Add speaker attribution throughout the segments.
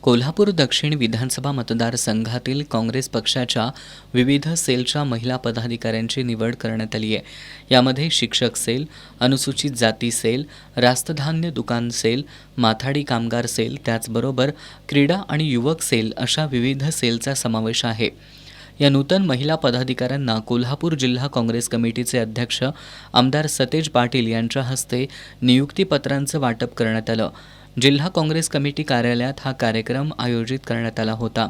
Speaker 1: कोल्हापूर दक्षिण विधानसभा मतदारसंघातील काँग्रेस पक्षाच्या विविध सेलच्या महिला पदाधिकाऱ्यांची निवड करण्यात आली आहे. यामध्ये शिक्षक सेल, अनुसूचित जाती सेल, रास्तधान्य दुकान सेल, माथाडी कामगार सेल, त्याचबरोबर क्रीडा आणि युवक सेल अशा विविध सेलचा समावेश आहे. या नूतन महिला पदाधिकाऱ्यांना कोल्हापूर जिल्हा काँग्रेस कमिटीचे अध्यक्ष आमदार सतेज पाटील यांच्या हस्ते नियुक्तीपत्रांचं वाटप करण्यात आलं. जिल्हा काँग्रेस कमिटी कार्यालयात हा कार्यक्रम आयोजित करण्यात आला होता.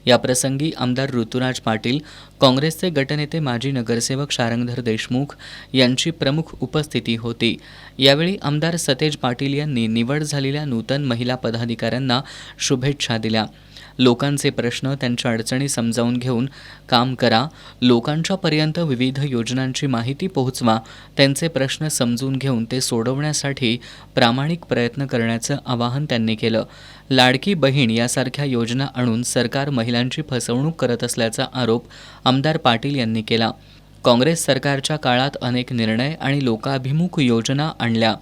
Speaker 1: याप्रसंगी आमदार ऋतुराज पाटील, काँग्रेसचे गटनेते माजी नगरसेवक शारंगधर देशमुख यांची प्रमुख उपस्थिती होती. यावेळी आमदार सतेज पाटील यांनी निवड झालेल्या नूतन महिला पदाधिकाऱ्यांना शुभेच्छा दिल्या. लोकांचे प्रश्न, त्यांच्या अडचणी समजावून घेऊन काम करा, लोकांच्यापर्यंत विविध योजनांची माहिती पोहोचवा, त्यांचे प्रश्न समजून घेऊन ते सोडवण्यासाठी प्रामाणिक प्रयत्न करण्याचं आवाहन त्यांनी केलं. लाडकी बहीण यासारख्या योजना आणून सरकार महिलांची फसवणूक करत असल्याचा आरोप आमदार पाटील यांनी केला. काँग्रेस सरकारच्या काळात अनेक निर्णय आणि लोकाभिमुख योजना आणल्या.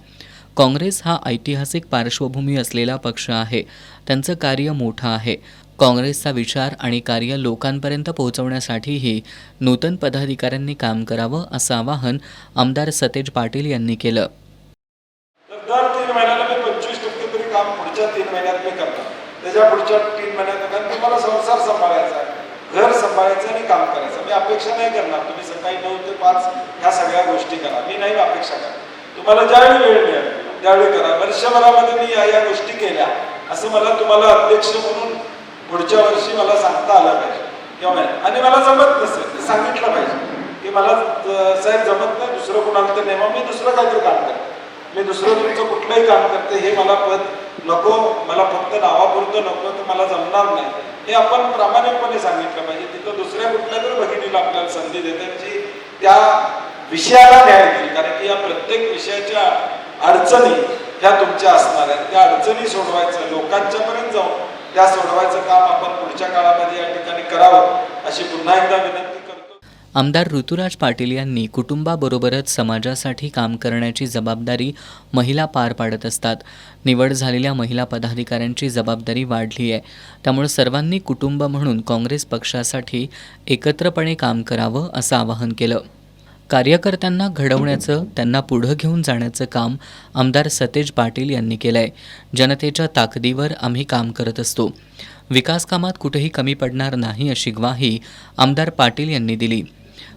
Speaker 1: काँग्रेस हा ऐतिहासिक पार्श्वभूमी असलेला पक्ष आहे. त्यांचं कार्य मोठं आहे. काँग्रेसचा विचार आणि कार्य लोकांपर्यंत पोहोचवण्यासाठीही नूतन पदाधिकाऱ्यांनी काम करावं असं आवाहन आमदार सतेज पाटील यांनी केलं.
Speaker 2: दर 3 महिन्याला मी 25% तरी काम पुढच्या 3 महिन्यात मी करणार. त्याच्या पुढच्या 3 महिन्यात कारण तुम्हाला संसार सांभाळायचा आहे, घर सांभाळायचं आणि काम करायचं. मी अपेक्षा नाही करणार तुम्ही सकाळी 9 ते 5 ह्या सगळ्या गोष्टी करा. मी नाही अपेक्षा करणार. तुम्हाला ज्यावेळी वेळ मिळेल त्यावेळी करा. वर्षभरामध्ये मी या गोष्टी केल्या असं मला तुम्हाला अध्यक्ष म्हणून पुढच्या वर्षी मला सांगता आलं पाहिजे किंवा आणि मला जमत नसेल ते सांगितलं पाहिजे की मला साहेब जमत नाही, दुसरं कुणाला तर नेमा, मी दुसरं काहीतरी काम करते, मी दुसरं तुमचं कुठलंही काम करते, हे मला पद नको, मला फक्त नावापुरतं नको, तर मला जमणार नाही, हे आपण प्रामाणिकपणे सांगितलं पाहिजे. तिथं दुसऱ्या कुठल्या तरी भगिनीला आपल्याला संधी देण्याची त्या विषयाला न्याय देईल. कारण की या प्रत्येक विषयाच्या अडचणी ह्या तुमच्या असणार आहेत. त्या अडचणी सोडवायचं, लोकांच्यापर्यंत जाऊन त्या सोडवायचं काम आपण पुढच्या काळामध्ये या ठिकाणी करावं अशी पुन्हा एकदा विनंती करतो.
Speaker 1: आमदार ऋतुराज पाटील यांनी कुटुंबाबरोबरच समाजासाठी काम करण्याची जबाबदारी महिला पार पाडत असतात. निवड झालेल्या महिला पदाधिकाऱ्यांची जबाबदारी वाढली आहे. त्यामुळे सर्वांनी कुटुंब म्हणून काँग्रेस पक्षासाठी एकत्रपणे काम करावं असं आवाहन केलं. कार्यकर्त्यांना घडवण्याचं, त्यांना पुढं घेऊन जाण्याचं काम आमदार सतेज पाटील यांनी केलं आहे. जनतेच्या ताकदीवर आम्ही काम करत असतो. विकास कामात कुठेही कमी पडणार नाही अशी ग्वाही आमदार पाटील यांनी दिली.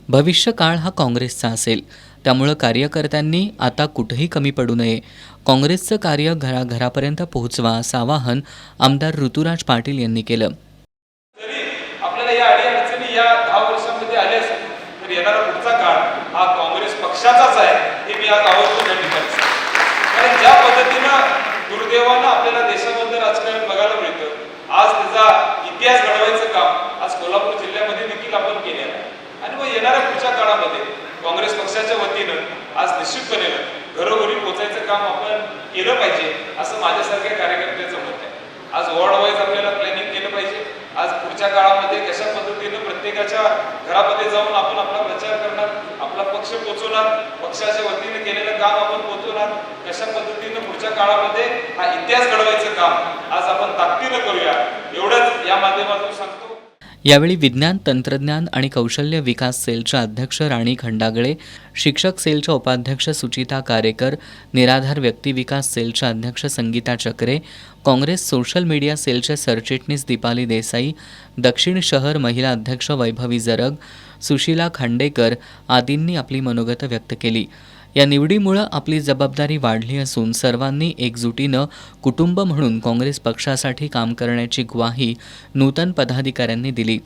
Speaker 1: भविष्य काळ हा काँग्रेसचा असेल, त्यामुळं कार्यकर्त्यांनी आता कुठेही कमी पडू नये. काँग्रेसचं कार्य घराघरापर्यंत पोहोचवा असं आवाहन आमदार ऋतुराज पाटील यांनी केलं.
Speaker 2: आपल्याला या अडचणी या 10 वर्षांमध्ये आल्या असेल तर येणारा पुढचा काळ हा काँग्रेस पक्षाचाच आहे हे मी आज आवर्जून या ठिकाणी सांगतो. कारण ज्या पद्धतीनं दुर्दैवानं आपल्याला देशामध्ये राजकारण बघायला मिळतं, आज त्याचा इतिहास घडवायचं काम आज कोल्हापूर जिल्ह्यामध्ये देखील आपण केलेलं आहे. आणि मग येणाऱ्या पुढच्या काळामध्ये काँग्रेस पक्षाच्या वतीनं आज निश्चितपणे घरोघरी पोहोचायचं काम आपण केलं पाहिजे असं माझ्यासारख्या कार्यकर्त्याचं मत आहे. आज वॉर्ड वाईज आपल्याला प्लॅनिंग केलं पाहिजे. आज पुढच्या काळामध्ये कशा पद्धतीनं प्रत्येकाच्या घरामध्ये जाऊन आपण आपला प्रचार करणार, आपला पक्ष पोचवणार, पक्षाच्या वतीने केलेलं काम आपण पोचवणार, कशा पद्धतीनं पुढच्या काळामध्ये हा इतिहास घडवायचं काम आज आपण ताकदीनं करूया एवढंच या माध्यमातून सांगतो.
Speaker 1: यावेळी विज्ञान, तंत्रज्ञान आणि कौशल्य विकास सेलच्या अध्यक्ष राणी खंडागळे, शिक्षक सेलच्या उपाध्यक्ष सुचिता कारेकर, निराधार व्यक्ती विकास सेलच्या अध्यक्ष संगीता चक्रे, काँग्रेस सोशल मीडिया सेलच्या सरचिटणीस दीपाली देसाई, दक्षिण शहर महिला अध्यक्ष वैभवी जरग, सुशीला खांडेकर आदींनी आपली मनोगत व्यक्त केली. या निवडीमुळं आपली जबाबदारी वाढली असून सर्वांनी एकजुटीनं कुटुंब म्हणून काँग्रेस पक्षासाठी काम करण्याची ग्वाही नूतन पदाधिकाऱ्यांनी दिली.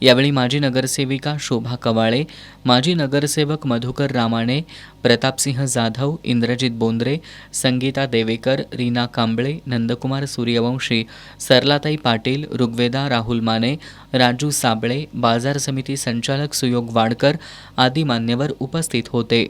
Speaker 1: यावेळी माजी नगरसेविका शोभा कवाळे, माजी नगरसेवक मधुकर रामाणे, प्रतापसिंह जाधव, इंद्रजित बोंद्रे, संगीता देवेकर, रीना कांबळे, नंदकुमार सूर्यवंशी, सरलाताई पाटील, ऋग्वेदा राहुल माने, राजू साबळे, बाजार समिती संचालक सुयोग वाडकर आदी मान्यवर उपस्थित होते.